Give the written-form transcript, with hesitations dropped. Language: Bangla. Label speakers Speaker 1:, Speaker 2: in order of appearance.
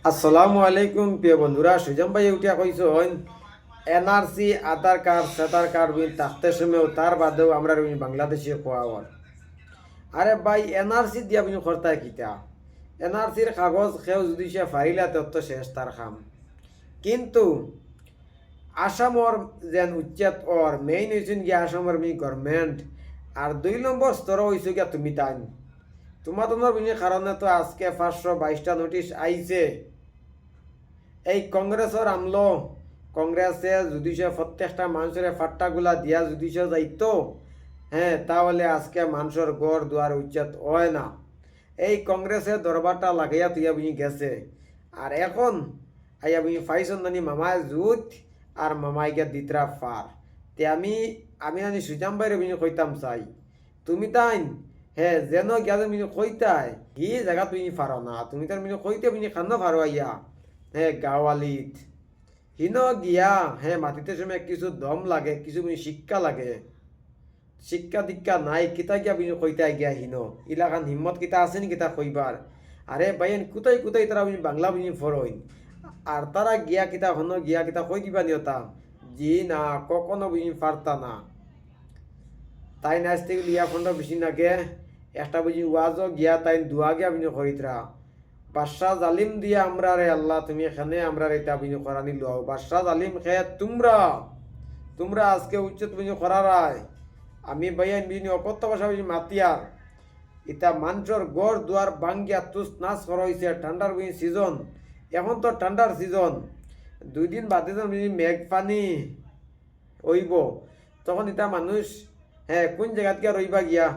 Speaker 1: আসসালামু আলাইকুম প্রিয় বন্ধুরা, সুজম ভাই উঠিয়া কইছেন এনআরসি আধার কার্ড সাধার কার্ড বিন থাকতে সময়ও তার বাদেও আমরা বাংলাদেশে খোয়া হল। আরে ভাই, এনআরসি দিয়া বিন খরতায় কিতা? এনআরসির কাগজ খেও যদি সে ফারিলা তত শেষ তার খাম। কিন্তু আসামর যেন উচ্চেত ওর মেইন হয়েছেন গিয়া আসামর গভর্নমেন্ট, আর 2 নম্বর স্তর হয়েছে গিয়া তুমি তাই তোমার তোমার কারণে তো আজকে 522টা নোটিশ আইছে। এই কংগ্রেসের আমলো কংগ্রেসে যদি সে প্রত্যেকটা মানুষের ফাট্টাগুলা দিয়া যদি সে যাইতো, হ্যাঁ, তাহলে আজকে মানুষের গড় দুয়ার উচ্চেত হয় না। এই কংগ্রেসে দরবারটা লাগাইয়া তুইয়া বুঝি গেছে। আর এখন আইয়া বুঝি ফাইসন নানি মামায় জুত আর মামাই গিয়া দিতরা ফার। তে আমি আমি নানি সুজাম বাইরে বুঝি কইতাম চাই তুমি তাই, হ্যাঁ, যেন গিয়া মিনি কইতাই হি জায়গা তুমি ফারো না, তুমি তার মিনি কইতে মিনি খান্ন ফারো আইয়া, হ্যাঁ, গাওয়ালিত হিন গিয়া, হ্যাঁ, মাটিতে সময় কিছু দম লাগে, কিছু শিক্ষা লাগে। শিক্ষা দীক্ষা নাই কিতা গিয়া বিনি কইতা গিয়া হিন ইলাখান হিম্মত কিতা আছে নি কিতা কইবার? আরে বাইন কুতাই কুতাই তারা বাংলা বিনি ফরইন, আর তারা গিয়া কিতা হন গিয়া কিতা কই দিবা নিয়তা জি না, কখনো বিনি পারতা না। তাই নাচতে লিয়া ফন্ড বেশি নাগে একটা বুঝি ওয়াজও গিয়া তাই দুয়া গিয়া বিনি করিতরা বাদশাহ জালিম দিয়া আমরা রে আল্লাহ তুমি এখানে আমরা রে তা বিনি করানি লও বাদশাহ জালিম খে তোমরা তোমরা আজকে উচ্চত বিনি করারায় আমি বাইন বিনি অকত্য ভাষা বিনি মাতিয়ার ইতা মানুষের গড় দুয়ার বাঙ্গিয়া তুস নাচ করা হয়েছে। ঠান্ডার বিনি সিজন, এখন তো ঠান্ডার সিজন, 2 দিন বাদে তো মেঘ পানি হইব, তখন ইতা মানুষ, হ্যাঁ, কোন জায়গাত গিয়া রইবা গিয়া